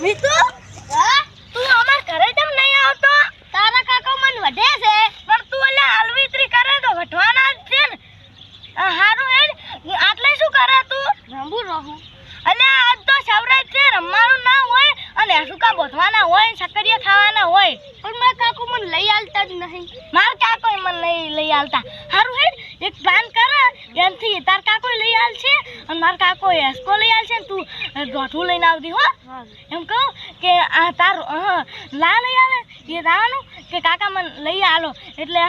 મીતુ હા તું અમાર ઘરે કેમ નહીં આવતો? તારા કાકો મન વઢે છે પણ તું એટલે હલવીત્રી કરે તો વઢવાના જ છે ને. હારું હેડ આટલે શું કરે તું? રંબુ રહું. અલ્યા આજ તો સવરાજ છે રમવાનું ના હોય અને સુકા બોધવાના હોય સકરિયા ખાવાના હોય પણ મારા કાકો મને લઈ આલતા જ નહીં. મારા કાકો મને લઈ આલતા. હારું હેડ એક પ્લાન કર એનથી તાર કાકો લઈ આલ છે અને મારા કાકો એસકો લઈ આલ છે ને તું દોઠું લઈને આવતી હો. એમ કહું કે આ તાર ના લઈ આલે એ દાવાનું કે કાકા મને લઈ આલો એટલે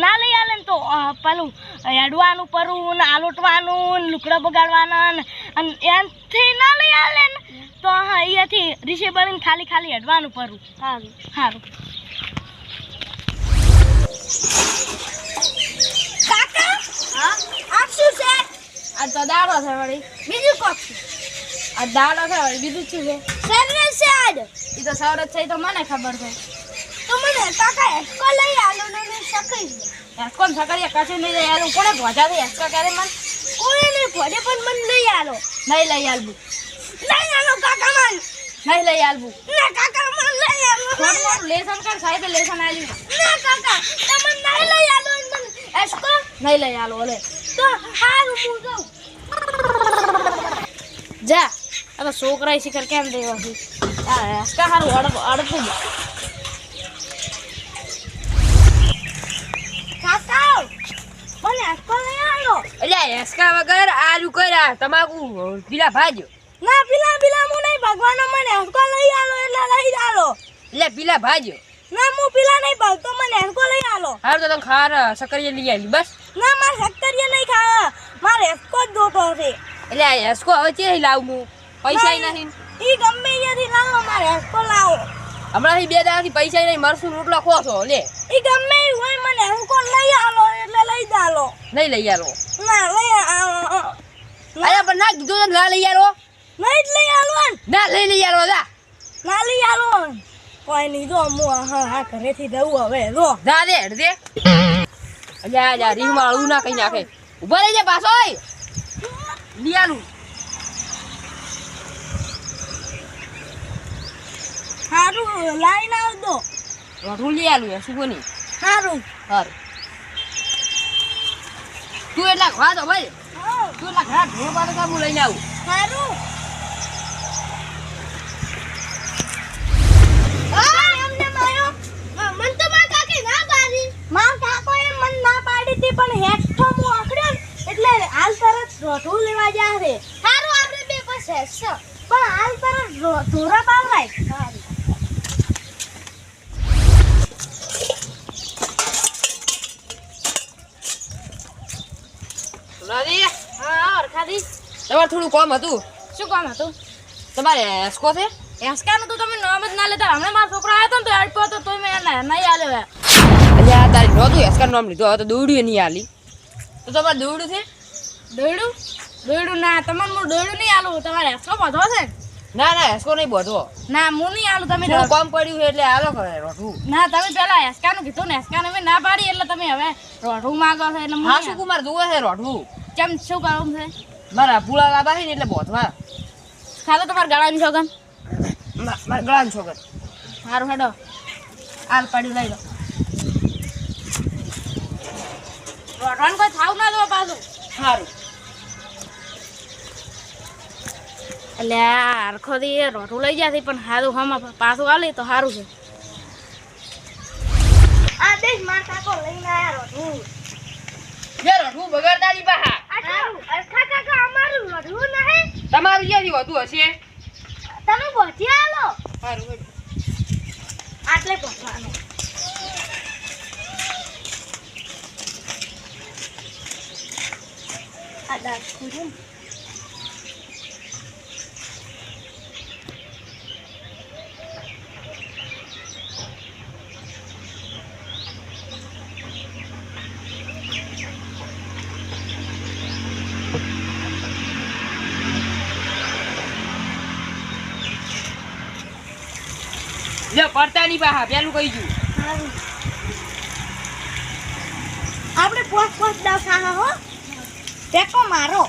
ના લઈ આલે ને તો પેલું હેડવાનું પરવું ને આલોટવાનું ને લુકડા બગાડવાના અને એનથી ના લઈ આલે ને તો અહીંયાથી રીસે બળીને ખાલી ખાલી હેડવાનું પરવું. સારું સારું કાકા હા આ શું છે? આ તો દાડો છે વળી. બીજું કોક છે? આ દાડો છે વળી બીજું શું છે? સરસ છે આજ. એ તો સરસ છે તો મને ખબર છે. તો મને કાકા એસકો લઈ આલો ને સકરી એસકો ને સકરિયા કાચી લઈ લઈ આલો. કોણે ભોજાથી એસકો કરે મન? કોણે નહીં ભોજે પણ મન લઈ આલો. નહીં લઈ આલવું. લઈ આલો કાકા મન. નહીં લઈ આલવું. ના કાકા મન લઈ આલો. થોડું લેસન કર સાહેબ લેસન આલ્યું. ના કાકા તમને નહીં લઈ આલો મન એસકો નહીં લઈ આલો. ઓલે તો હારું હું જાઉં. જા આ તો છોકરા શિખર કેમ દેવા છે? આ એસકા હારું અડતું કાકા મને એસકો લઈ આલો. એટલે એસકા વગર આલુ કર્યા તમાકુ પીલા ભાજો. ના પીલા હું નહીં ભગવાનો મને એસકો લઈ આલો એટલે લઈ આલો. એટલે પીલા ભાજો. ના હું પીલા નહીં ભાગતો મને એસકો લઈ આલો. હારું તો તમે ખાર સકરિયા લઈ આલી બસ. ના મારે સક્કરિયા નહીં ખાવા મારે એસકો જ જોતો છે. એટલે આ એસકો હવે ચે લાવું પૈસા નહીં. ઈ ગમે ત્યાંથી લાવો મારે એસકો લાવો. હમણાંથી 2 દાડાથી પૈસા નહીં મરસું રોટલા ખો છો લે. ઈ ગમે હોય મને એસકો લઈ આલો એટલે લઈ જાલો. નહીં લઈ આલો. ના લઈ આલો. અરે પણ ના કીધું તો ના લઈ આલો. નહીં જ લઈ આલો ના લઈ આલો જા. ના લઈ આલો કોઈ નહીં જો હું હા ઘરેથી જવું હવે જો જા દે હેડ દે. અલ્યા જા રીહ માળું ના કઈ નાખે. ઉભા રહી જા પાછો ઓય. લઈ આલું. હારું લાઈન આવ દો. રોટલું લઈ આલું શું કોની. હારું હારું તું એટલા ખા તો ભાઈ. તું એટલા ખા ઢોર પાડે કામ લઈને આવું. હારું રોટું લેવા જા રે. હારું આપણે બે પાસે છે પણ હાલ તરત ધોરા પાવરાય. સુનાદી હા અરખાદી તમારે થોડું કામ હતું. શું કામ હતું? તમારે એસકો છે? એસકાનું તો તમે નામ જ ના લેતા. હમણાં મારો છોકરો આવ્યો તો અડકો તો તોય મેં નહીં આલ્યો. અલ્યા તારી નહોતું એસકાનું નામ લીધું હવે તો દોડ્યું નહીં આલી. તો તમારે દોડ્યું છે? દોયડું ના તમારે હું દોયડું નહીં આલું. તમારે એસકો બધો છે? ના એસકો નહીં બધો. ના હું નહીં આલું. તમે થોડું કામ પડ્યું છે એટલે આલો કરે રોટલું. ના તમે પેલા એસકાનું કીધું ને એસકાને અમે ના પાડી એટલે તમે હવે રોટું માંગો છો એટલે હા શું કુમાર જોવે છે રોટલું. કેમ શું કરવું છે? મારા પુલા લાબા છે ને એટલે બોધવા. ખાલો તમારે ગળાની છોકન મારા ગળાનો છોકર. સારું હેડો હાલ પાડ્યું લઈ લો. રોટવાનું કોઈ થાવ ના દો પાછું. સારું એટલે આરખો થી રોટું લઈ જતી પણ સારું હમ પાછું આલી તો સારું છે. આ દેશ માર કાકો લઈને આયા રોટું. યાર રોટલું બગાડતા ની બહાર. અરખા કાકા અમારું રોટું નહીં. તમારું ક્યાંથી હોતું હશે? તમે પહોંચી આલો. સારું આટલે પહોંચવાનું. આ દાળ ખુરમ લે પડતા ની બહાર પેલું કહી ગયું. આપણે પોસ દાવ ખાના હો. ટેકો મારો.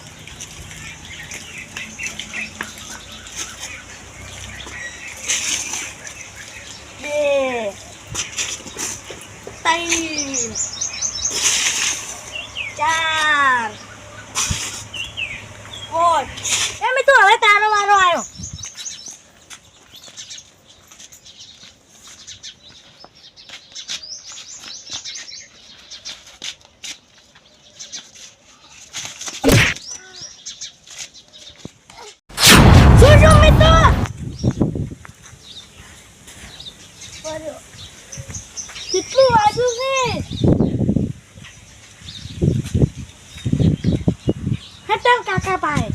મારા કાકા પાસે.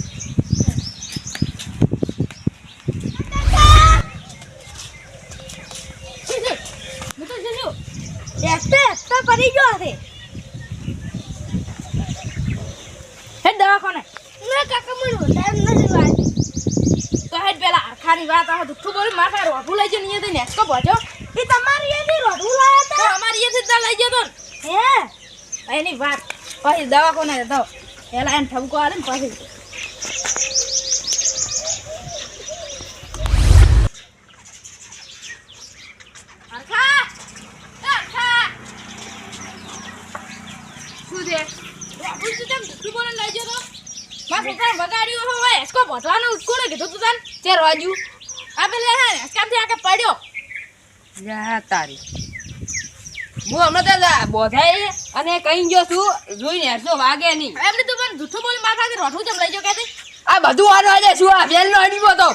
એકતા પડી ગયો હશે. હે દવાખાને ના કાકા મને વધારે નથી વાગ્યું. તો હે પેલા આખાની વાત આ દુઠ્ઠું બોલી માથા રોઢું લઈ જઈને અહીંયા થઈને નેસ્કો પહોંચ્યો એ તમારી એની રોડું લાયા તો અમારી અહીંયાથી જ લઈ ગયો તો ને. હે એની વાત પછી દવાખાને જતો પેલા એને ઠપકો આવે ને પછી અરખા! એ અરખા! શું છે? રોઢું શું તેમ દુઠ્ઠું બોલીને લઈ ગયો તો? મારા છોકરાને વગાડ્યું હોય હેસકો પહોંચવાનું કોને કીધું તું તને ચાર વાગ્યું આ પેલા હે હેસકામથી આકે પડ્યો જા તારી હું હમણાં તો બોધાય અને કઈ ગયો છું જોઈને હેરસો વાગે નહીં એમને તું પણ જૂઠું બોલી માથાથી રોઠું જમ લઈ ગયો કે આ બધું વાર વાગે શું આ બેલ નો અડીબો તો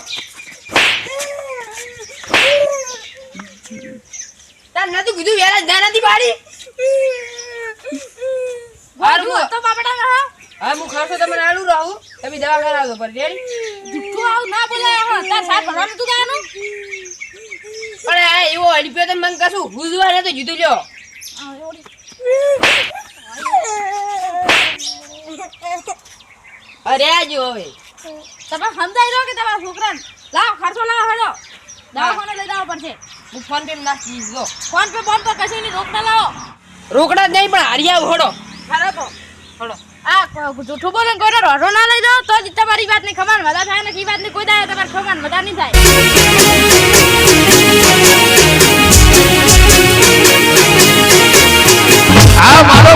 તાર નતું કીધું વેલા ધ્યાન નથી પાડી વારું તો બાપડા હા હા હું ખર્ચો તમને આલું રહું તમે દવા કરાવજો પર રેડી જૂઠું આવું ના બોલાય હા તાર સાથ ભરવાનું તું ગાનું પણ આ એવો અડીપ્યો તો મને કશું ભૂજવા ને તો જુદું લ્યો અરે આજો હવે તમે સમજાઈ રહ્યો કે તમારા છોકરાને લાવ ખર્ચો લાવ હેડો દવાખાને લઈ જવો પડશે હું ફોન પે નાખી દીધો ફોન પે બોન પે કશી ની રોકડા લાવો રોકડા જ નહીં પણ હારિયા હોડો ખરો તો આ જૂઠું બોલે કોઈને રોઢો ના લઈ જાઓ તો જ તમારી વાત ની ખબર મજા થાય ને કી વાત ની કોઈ દાય તમારે ખબર મજા નહીં થાય આ મારો